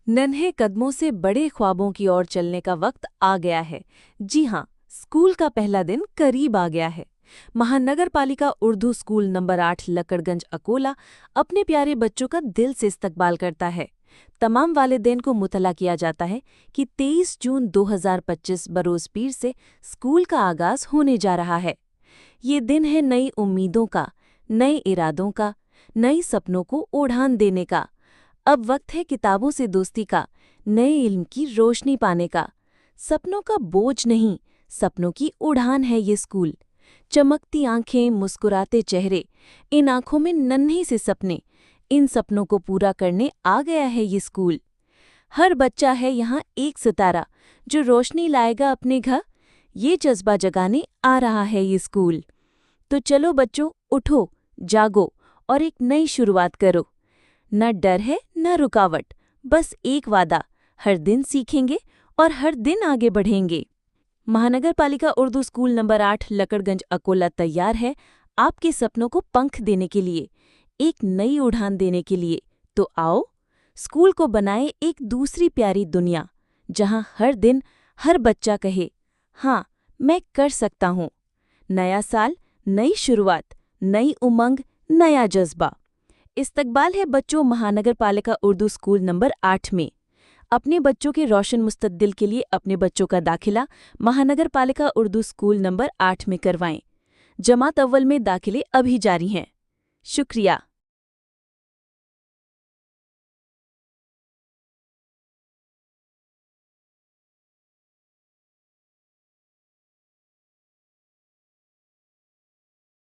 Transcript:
नन्हे कदमों से बड़े ख्वाबों की ओर चलने का वक्त आ गया है। जी हाँ, स्कूल का पहला दिन करीब आ गया है। महानगर पालिका उर्दू स्कूल नंबर 8 लकड़गंज अकोला अपने प्यारे बच्चों का दिल से इस्तकबाल करता है। तमाम वालिदैन को मुतला किया जाता है कि 23 जून 2025 बरोज़ पीर से स्कूल का आगाज होने जा रहा है। ये दिन है नई उम्मीदों का, नए इरादों का, नई सपनों को उड़ान देने का। अब वक्त है किताबों से दोस्ती का, नए इल्म की रोशनी पाने का। सपनों का बोझ नहीं, सपनों की उड़ान है ये स्कूल। चमकती आंखें, मुस्कुराते चेहरे, इन आंखों में नन्हे से सपने, इन सपनों को पूरा करने आ गया है ये स्कूल। हर बच्चा है यहाँ एक सितारा, जो रोशनी लाएगा अपने घर। ये जज्बा जगाने आ रहा है ये स्कूल। तो चलो बच्चों, उठो, जागो और एक नई शुरुआत करो। न डर है न रुकावट, बस एक वादा, हर दिन सीखेंगे और हर दिन आगे बढ़ेंगे। महानगर पालिका उर्दू स्कूल नंबर 8 लकड़गंज अकोला तैयार है आपके सपनों को पंख देने के लिए, एक नई उड़ान देने के लिए। तो आओ, स्कूल को बनाए एक दूसरी प्यारी दुनिया, जहां हर दिन हर बच्चा कहे, हाँ मैं कर सकता हूँ। नया साल, नई शुरुआत, नई उमंग, नया जज्बा। इस्तकबाल है बच्चों महानगर पालिका उर्दू स्कूल नंबर 8 में। अपने बच्चों के रोशन मुस्तकबिल के लिए अपने बच्चों का दाखिला महानगर पालिका उर्दू स्कूल नंबर 8 में करवाएं। जमात अव्वल में दाखिले अभी जारी हैं। शुक्रिया।